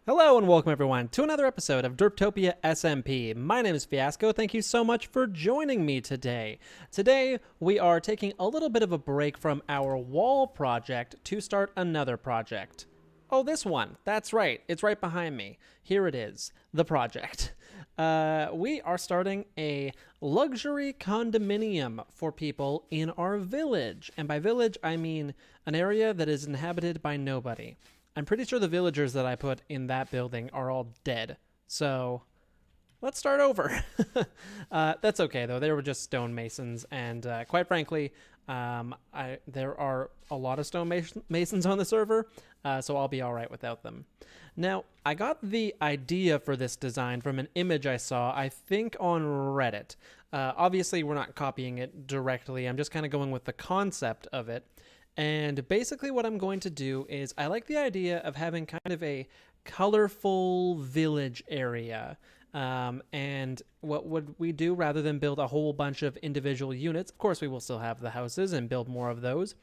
Hello and welcome everyone to another episode of Derptopia SMP. My name is Fiasco. Thank you so much for joining me today. Today we are taking a little bit of a break from our wall project to start another project. Oh, this one. That's right. It's right behind me. Here it is. The project. We are starting a luxury condominium for people in our village. And by village, I mean an area that is inhabited by nobody. I'm pretty sure the villagers that I put in that building are all dead. So let's start over. That's okay, though. They were just stonemasons. And quite frankly, there are a lot of stonemasons on the server, so I'll be all right without them. Now, I got the idea for this design from an image I saw, I think, on Reddit. Obviously, we're not copying it directly. I'm just kind of going with the concept of it. And basically what I'm going to do is I like the idea of having kind of a colorful village area. And what would we do rather than build a whole bunch of individual units? Of course, we will still have the houses and build more of those.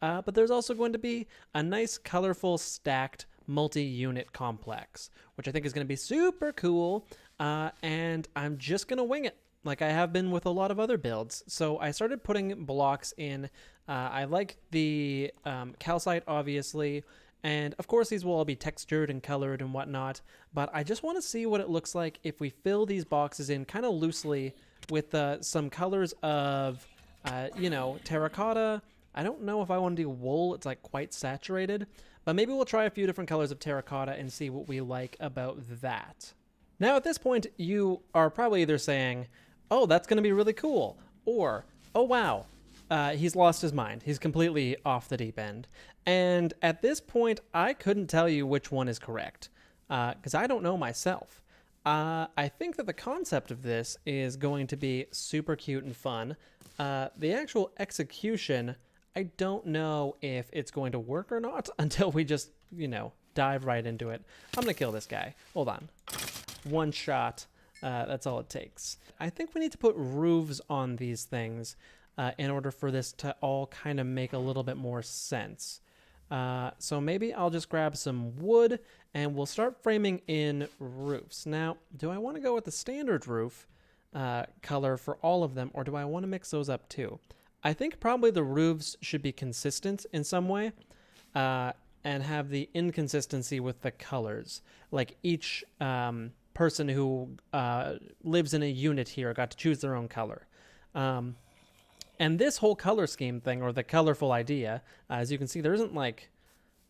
But there's also going to be a nice, colorful, stacked multi-unit complex, which I think is going to be super cool. And I'm just going to wing it, like I have been with a lot of other builds. So I started putting blocks in. I like the calcite, obviously, and of course these will all be textured and colored and whatnot, but I just want to see what it looks like if we fill these boxes in kind of loosely with some colors of, terracotta. I don't know if I want to do wool. It's like quite saturated, but maybe we'll try a few different colors of terracotta and see what we like about that. Now, at this point, you are probably either saying, oh, that's going to be really cool, or, oh, wow, he's lost his mind. He's completely off the deep end. And at this point, I couldn't tell you which one is correct, because I don't know myself. I think that the concept of this is going to be super cute and fun. The actual execution, I don't know if it's going to work or not until we just, dive right into it. I'm going to kill this guy. Hold on. One shot. That's all it takes. I think we need to put roofs on these things in order for this to all kind of make a little bit more sense. So maybe I'll just grab some wood and we'll start framing in roofs. Now, do I want to go with the standard roof color for all of them, or do I want to mix those up too? I think probably the roofs should be consistent in some way and have the inconsistency with the colors. Like each person who lives in a unit here got to choose their own color. And this whole color scheme thing, or the colorful idea, as you can see, there isn't like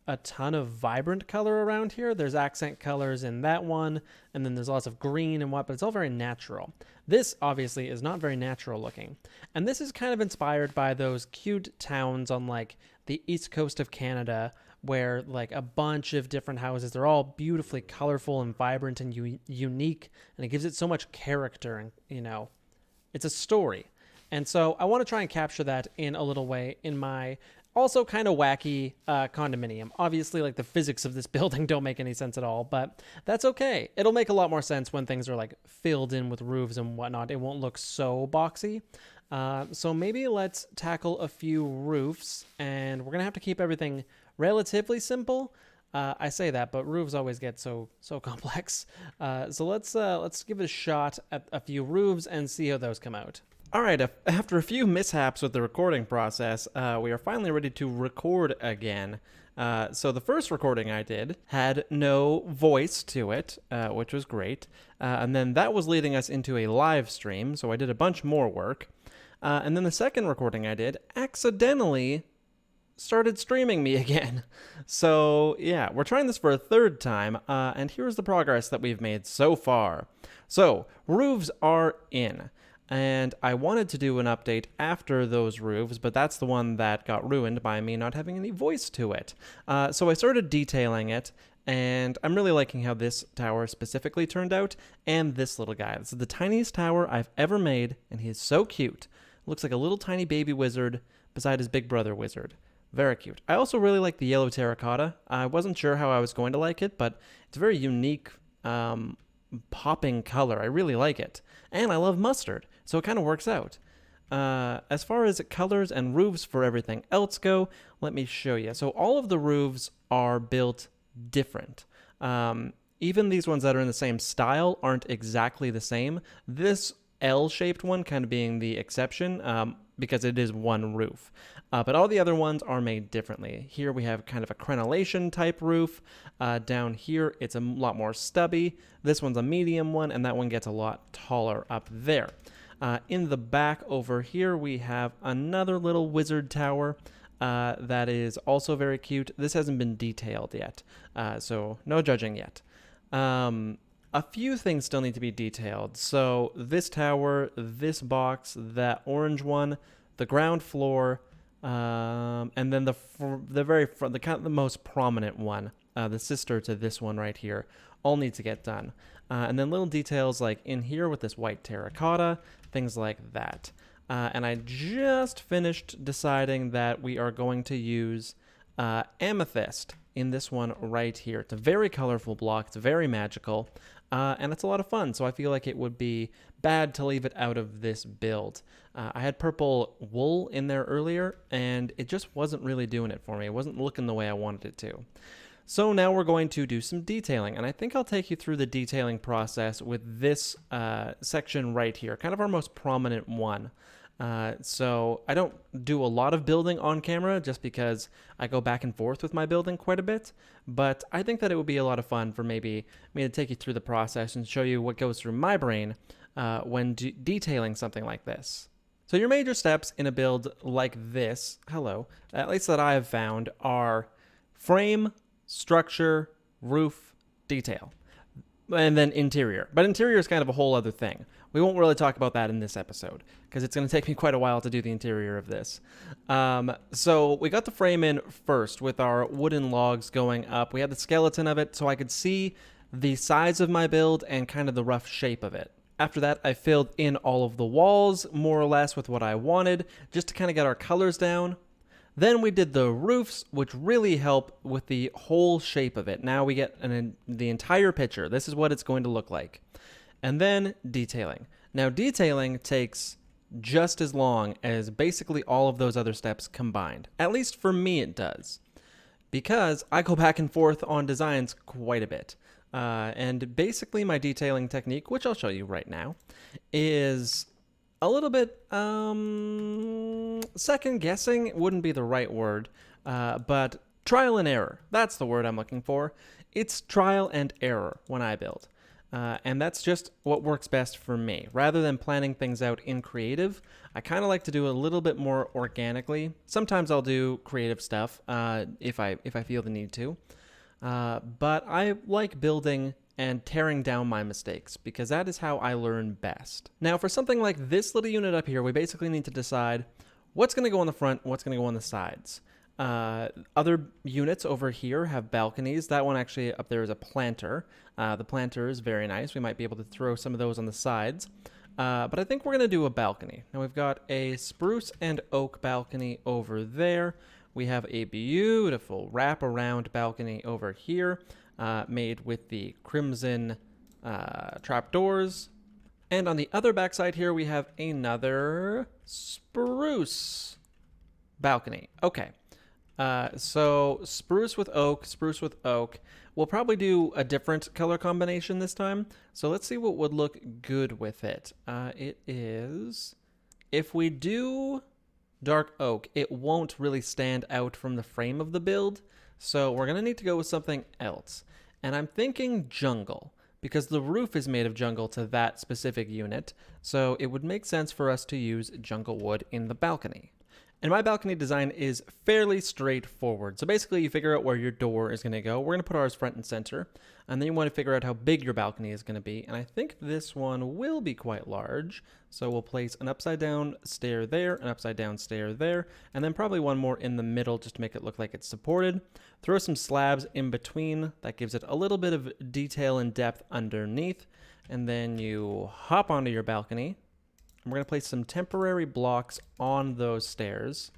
a ton of vibrant color around here. There's accent colors in that one, and then there's lots of green and what, but it's all very natural. This obviously is not very natural looking. And this is kind of inspired by those cute towns on like the east coast of Canada, where like a bunch of different houses, they're all beautifully colorful and vibrant and unique, and it gives it so much character, and it's a story. And so I want to try and capture that in a little way in my also kind of wacky condominium. Obviously, like the physics of this building don't make any sense at all, but that's okay. It'll make a lot more sense when things are like filled in with roofs and whatnot. It won't look so boxy. So maybe let's tackle a few roofs, and we're going to have to keep everything relatively simple. I say that, but roofs always get so complex. So let's give it a shot at a few roofs and see how those come out. All right, after a few mishaps with the recording process, we are finally ready to record again. So the first recording I did had no voice to it, which was great. And then that was leading us into a live stream, so I did a bunch more work. And then the second recording I did accidentally started streaming me again. So yeah, we're trying this for a third time, and here's the progress that we've made so far. So roofs are in. And I wanted to do an update after those roofs, but that's the one that got ruined by me not having any voice to it. So I started detailing it, and I'm really liking how this tower specifically turned out, and this little guy. This is the tiniest tower I've ever made, and he is so cute. Looks like a little tiny baby wizard beside his big brother wizard. Very cute. I also really like the yellow terracotta. I wasn't sure how I was going to like it, but it's a very unique popping color. I really like it. And I love mustard, so it kind of works out. As far as colors and roofs for everything else go, let me show you. So all of the roofs are built different. Even these ones that are in the same style aren't exactly the same. This L-shaped one kind of being the exception, because it is one roof. But all the other ones are made differently. Here we have kind of a crenellation type roof. Down here, it's a lot more stubby. This one's a medium one, and that one gets a lot taller up there. In the back over here, we have another little wizard tower that is also very cute. This hasn't been detailed yet, so no judging yet. A few things still need to be detailed. So this tower, this box, that orange one, the ground floor, and then the very front, the kind of the most prominent one, the sister to this one right here, all need to get done. And then little details like in here with this white terracotta, things like that. And I just finished deciding that we are going to use amethyst in this one right here. It's a very colorful block. It's very magical. And it's a lot of fun, so I feel like it would be bad to leave it out of this build. I had purple wool in there earlier, and it just wasn't really doing it for me. It wasn't looking the way I wanted it to. So now we're going to do some detailing, and I think I'll take you through the detailing process with this section right here, kind of our most prominent one. So I don't do a lot of building on camera just because I go back and forth with my building quite a bit, but I think that it would be a lot of fun for maybe me to take you through the process and show you what goes through my brain when detailing something like this. So your major steps in a build like this, at least that I have found, are frame, structure, roof, detail, and then interior. But interior is kind of a whole other thing. We won't really talk about that in this episode because it's going to take me quite a while to do the interior of this. So we got the frame in first with our wooden logs going up. We had the skeleton of it so I could see the size of my build and kind of the rough shape of it. After that, I filled in all of the walls more or less with what I wanted just to kind of get our colors down. Then we did the roofs, which really help with the whole shape of it. Now we get the entire picture. This is what it's going to look like. And then detailing. Now detailing takes just as long as basically all of those other steps combined. At least for me it does. Because I go back and forth on designs quite a bit. And basically my detailing technique, which I'll show you right now, is a little bit second guessing wouldn't be the right word, but trial and error. That's the word I'm looking for. It's trial and error when I build. And that's just what works best for me. Rather than planning things out in creative, I kind of like to do a little bit more organically. Sometimes I'll do creative stuff if I feel the need to. But I like building and tearing down my mistakes because that is how I learn best. Now, for something like this little unit up here, we basically need to decide what's going to go on the front, what's going to go on the sides. Other units over here have balconies. That one actually up there is a planter. The planter is very nice. We might be able to throw some of those on the sides. But I think we're going to do a balcony. Now we've got a spruce and oak balcony over there. We have a beautiful wraparound balcony over here, made with the crimson trapdoors. And on the other backside here, we have another spruce balcony. Okay. So spruce with oak, spruce with oak. We'll probably do a different color combination this time. So let's see what would look good with it. It is, if we do dark oak, it won't really stand out from the frame of the build. So we're going to need to go with something else. And I'm thinking jungle, because the roof is made of jungle to that specific unit. So it would make sense for us to use jungle wood in the balcony. And my balcony design is fairly straightforward. So basically you figure out where your door is going to go. We're going to put ours front and center. And then you want to figure out how big your balcony is going to be. And I think this one will be quite large. So we'll place an upside down stair there, an upside down stair there, and then probably one more in the middle just to make it look like it's supported. Throw some slabs in between. That gives it a little bit of detail and depth underneath. And then you hop onto your balcony. We're going to place some temporary blocks on those stairs.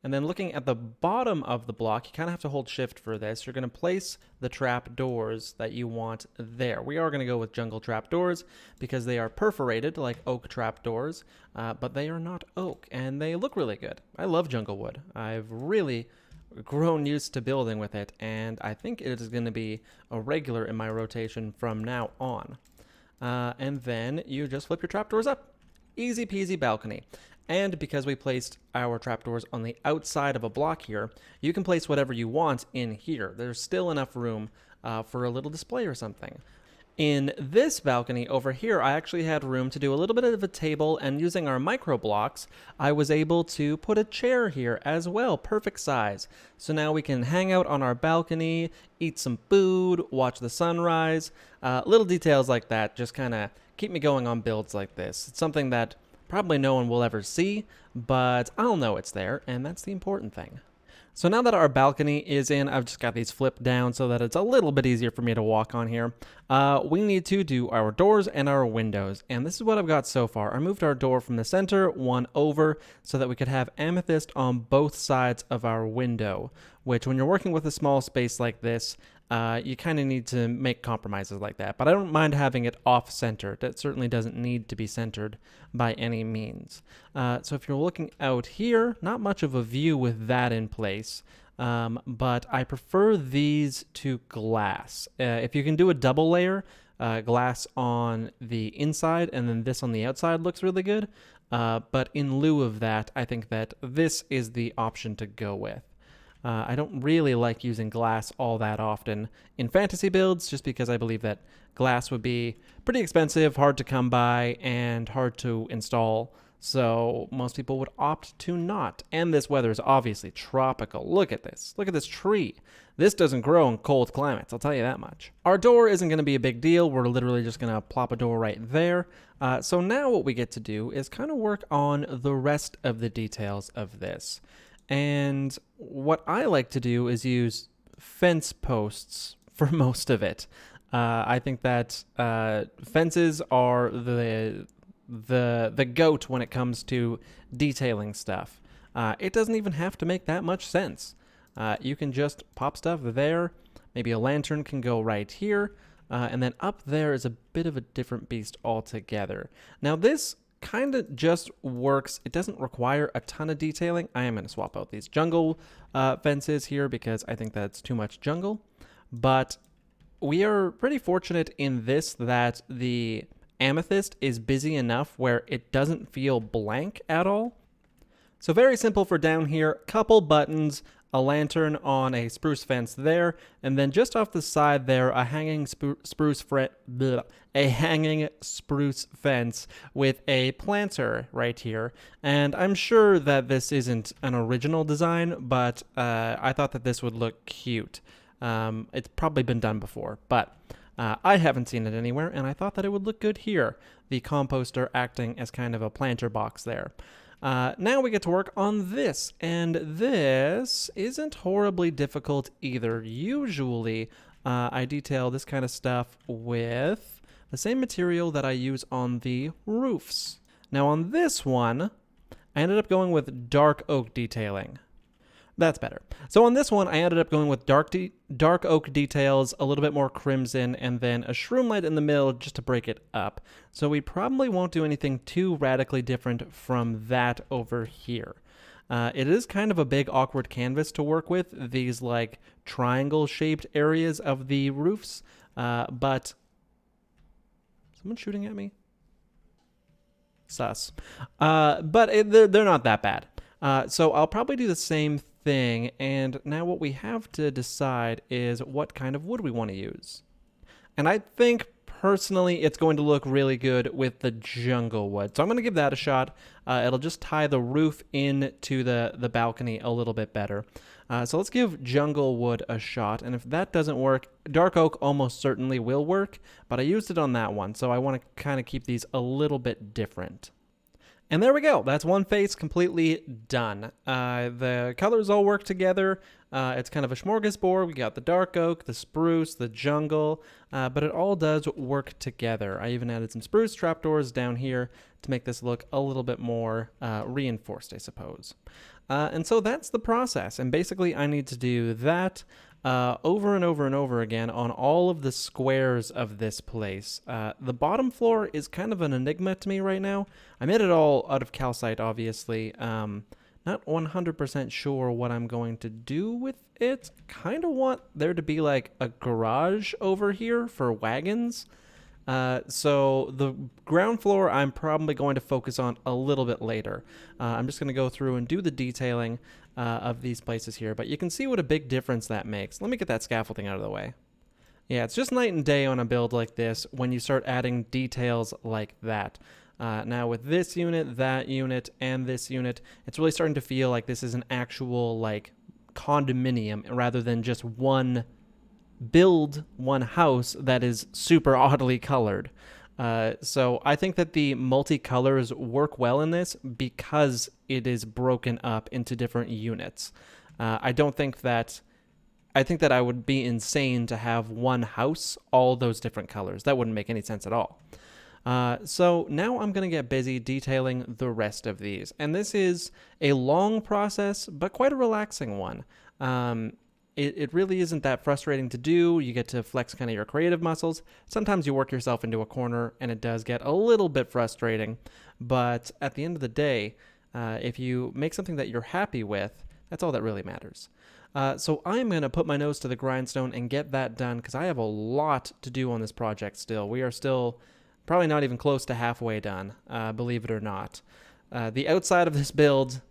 And then looking at the bottom of the block, you kind of have to hold shift for this. You're going to place the trap doors that you want there. We are going to go with jungle trap doors because they are perforated like oak trap doors, but they are not oak and they look really good. I love jungle wood. I've really grown used to building with it, and I think it is going to be a regular in my rotation from now on. And then you just flip your trapdoors up. Easy peasy balcony. And because we placed our trapdoors on the outside of a block here, you can place whatever you want in here. There's still enough room for a little display or something. In this balcony over here, I actually had room to do a little bit of a table, and using our micro blocks, I was able to put a chair here as well, perfect size. So now we can hang out on our balcony, eat some food, watch the sunrise. Little details like that just kind of keep me going on builds like this. It's something that probably no one will ever see, but I'll know it's there, and that's the important thing. So now that our balcony is in, I've just got these flipped down so that it's a little bit easier for me to walk on here. We need to do our doors and our windows, and this is what I've got so far. I moved our door from the center one over so that we could have amethyst on both sides of our window, which when you're working with a small space like this, you kind of need to make compromises like that. But I don't mind having it off-centered. That certainly doesn't need to be centered by any means. So if you're looking out here, not much of a view with that in place. But I prefer these to glass. If you can do a double layer, glass on the inside and then this on the outside looks really good. But in lieu of that, I think that this is the option to go with. I don't really like using glass all that often in fantasy builds, just because I believe that glass would be pretty expensive, hard to come by, and hard to install. So most people would opt to not. And this weather is obviously tropical. Look at this. Look at this tree. This doesn't grow in cold climates, I'll tell you that much. Our door isn't going to be a big deal. We're literally just going to plop a door right there. So now what we get to do is kind of work on the rest of the details of this. And what I like to do is use fence posts for most of it. I think that fences are the goat when it comes to detailing stuff. It doesn't even have to make that much sense. You can just pop stuff there. Maybe a lantern can go right here. And then up there is a bit of a different beast altogether. Now this kind of just works. It doesn't require a ton of detailing. I am going to swap out these jungle fences here because I think that's too much jungle. But we are pretty fortunate in this that the amethyst is busy enough where it doesn't feel blank at all. So very simple for down here, couple buttons, a lantern on a spruce fence there, and then just off the side there, a hanging spruce fence with a planter right here. And I'm sure that this isn't an original design, but I thought that this would look cute. It's probably been done before, but I haven't seen it anywhere, and I thought that it would look good here. The composter acting as kind of a planter box there. Now we get to work on this, and this isn't horribly difficult either. Usually, I detail this kind of stuff with the same material that I use on the roofs. Now on this one, I ended up going with dark oak detailing. That's better. So on this one, I ended up going with dark oak details, a little bit more crimson, and then a shroom light in the middle just to break it up. So we probably won't do anything too radically different from that over here. It is kind of a big awkward canvas to work with, these like triangle-shaped areas of the roofs, but someone shooting at me? Sus. But they're not that bad. So I'll probably do the same thing, and now what we have to decide is what kind of wood we want to use. And I think personally it's going to look really good with the jungle wood, so I'm going to give that a shot. It'll just tie the roof into the balcony a little bit better. So let's give jungle wood a shot, and if that doesn't work, dark oak almost certainly will work, but I used it on that one, so I want to kind of keep these a little bit different. And there we go. That's one face completely done. The colors all work together. It's kind of a smorgasbord. We got the dark oak, the spruce, the jungle, but it all does work together. I even added some spruce trapdoors down here to make this look a little bit more reinforced, I suppose. And so that's the process. And basically I need to do that over and over and over again on all of the squares of this place. The bottom floor is kind of an enigma to me right now. I made it all out of calcite, obviously. Not 100% sure what I'm going to do with it. Kind of want there to be like a garage over here for wagons. So the ground floor I'm probably going to focus on a little bit later. I'm just going to go through and do the detailing of these places here, but you can see what a big difference that makes. Let me get that scaffolding out of the way. Yeah, it's just night and day on a build like this when you start adding details like that. Now with this unit, that unit, and this unit, it's really starting to feel like this is an actual like condominium rather than just one house that is super oddly colored. So I think that the multicolors work well in this because it is broken up into different units. I think that I would be insane to have one house, all those different colors. That wouldn't make any sense at all. So now I'm going to get busy detailing the rest of these. And this is a long process, but quite a relaxing one. It really isn't that frustrating to do. You get to flex kind of your creative muscles. Sometimes you work yourself into a corner, and it does get a little bit frustrating. But at the end of the day, if you make something that you're happy with, that's all that really matters. So I'm going to put my nose to the grindstone and get that done because I have a lot to do on this project still. We are still probably not even close to halfway done, believe it or not. The outside of this build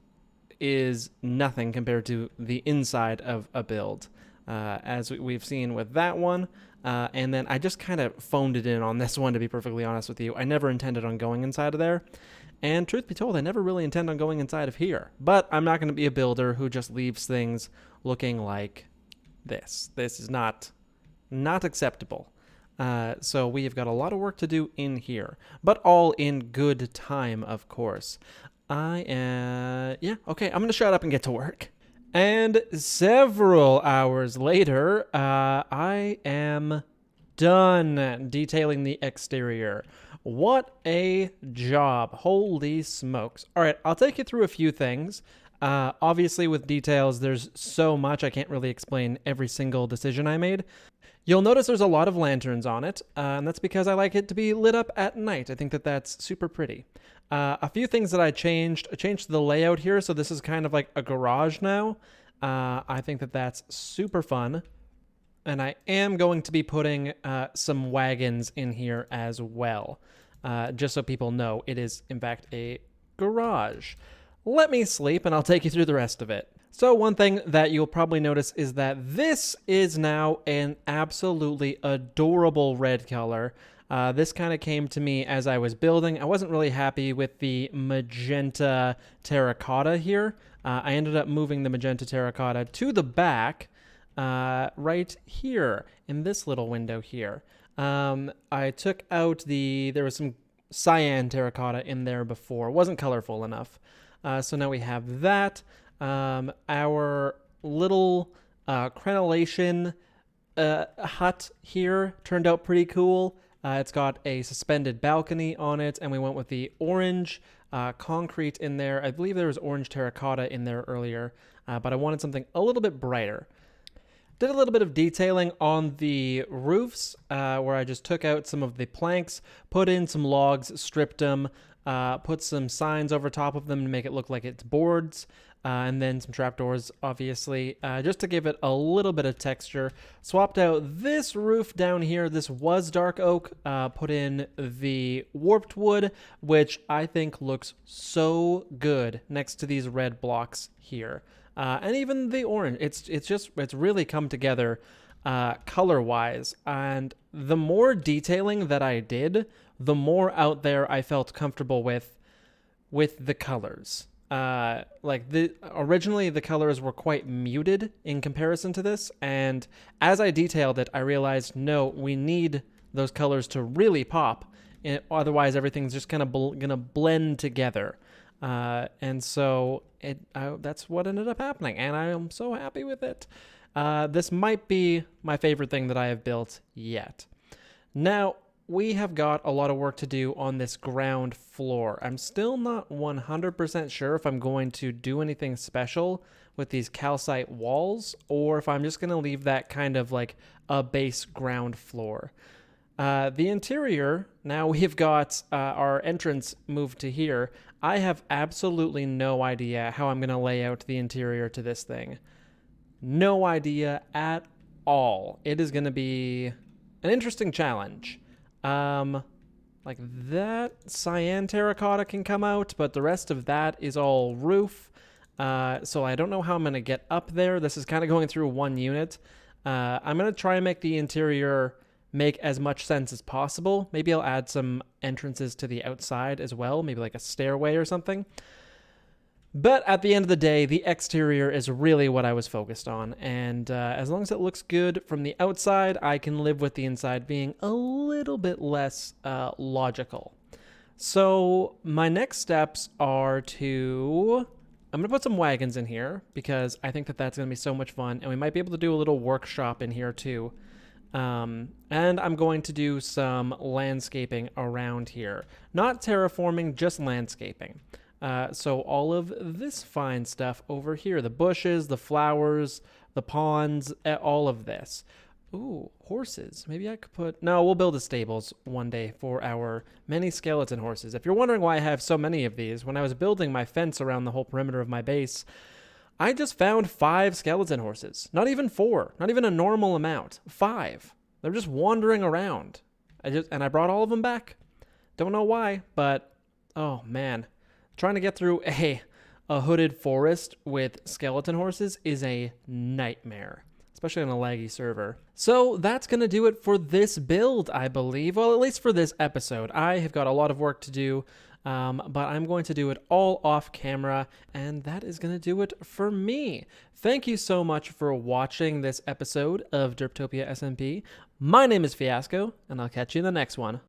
is nothing compared to the inside of a build, as we've seen with that one. And then I just kind of phoned it in on this one, to be perfectly honest with you. I never intended on going inside of there. And truth be told, I never really intend on going inside of here. But I'm not going to be a builder who just leaves things looking like this. This is not acceptable. So we have got a lot of work to do in here, but all in good time, of course. Okay, I'm going to shut up and get to work. And several hours later, I am done detailing the exterior. What a job. Holy smokes. All right, I'll take you through a few things. Obviously, with details, there's so much I can't really explain every single decision I made. You'll notice there's a lot of lanterns on it, and that's because I like it to be lit up at night. I think that that's super pretty. A few things that I changed the layout here, so this is kind of like a garage now. I think that that's super fun. And I am going to be putting some wagons in here as well, just so people know it is, in fact, a garage. Let me sleep, and I'll take you through the rest of it. So one thing that you'll probably notice is that this is now an absolutely adorable red color. This kind of came to me as I was building. I wasn't really happy with the magenta terracotta here. I ended up moving the magenta terracotta to the back, right here in this little window here. I took out there was some cyan terracotta in there before. It wasn't colorful enough. So now we have that. Our little crenellation hut here turned out pretty cool. It's got a suspended balcony on it, and we went with the orange concrete in there. I believe there was orange terracotta in there earlier, but I wanted something a little bit brighter. Did a little bit of detailing on the roofs, where I just took out some of the planks, put in some logs, stripped them, put some signs over top of them to make it look like it's boards, and then some trapdoors, obviously, just to give it a little bit of texture. Swapped out this roof down here. This was dark oak. Put in the warped wood, which I think looks so good next to these red blocks here. And even the orange. It's really come together color-wise. And the more detailing that I did, the more out there I felt comfortable with the colors. Originally the colors were quite muted in comparison to this, and as I detailed it, I realized, no, we need those colors to really pop, otherwise everything's just kind of gonna blend together. And so that's what ended up happening, and I am so happy with it. This might be my favorite thing that I have built yet. Now, we have got a lot of work to do on this ground floor. I'm still not 100% sure if I'm going to do anything special with these calcite walls, or if I'm just going to leave that kind of like a base ground floor. The interior, now we've got our entrance moved to here. I have absolutely no idea how I'm going to lay out the interior to this thing. No idea at all. It is going to be an interesting challenge. Like that cyan terracotta can come out, but the rest of that is all roof. So I don't know how I'm going to get up there. This is kind of going through one unit. I'm going to try and make the interior make as much sense as possible. Maybe I'll add some entrances to the outside as well, maybe like a stairway or something. But at the end of the day, the exterior is really what I was focused on. And as long as it looks good from the outside, I can live with the inside being a little bit less logical. So my next steps are I'm going to put some wagons in here because I think that that's going to be so much fun. And we might be able to do a little workshop in here too. And I'm going to do some landscaping around here. Not terraforming, just landscaping. So all of this fine stuff over here, the bushes, the flowers, the ponds, all of this. Ooh, horses. Maybe I could put... No, we'll build a stables one day for our many skeleton horses. If you're wondering why I have so many of these, when I was building my fence around the whole perimeter of my base, I just found 5 skeleton horses. Not even 4. Not even a normal amount. 5. They're just wandering around. I brought all of them back. Don't know why, but... Oh, man. Trying to get through a hooded forest with skeleton horses is a nightmare, especially on a laggy server. So that's going to do it for this build, I believe. Well, at least for this episode. I have got a lot of work to do, but I'm going to do it all off camera, and that is going to do it for me. Thank you so much for watching this episode of Derptopia SMP. My name is Fiasco, and I'll catch you in the next one.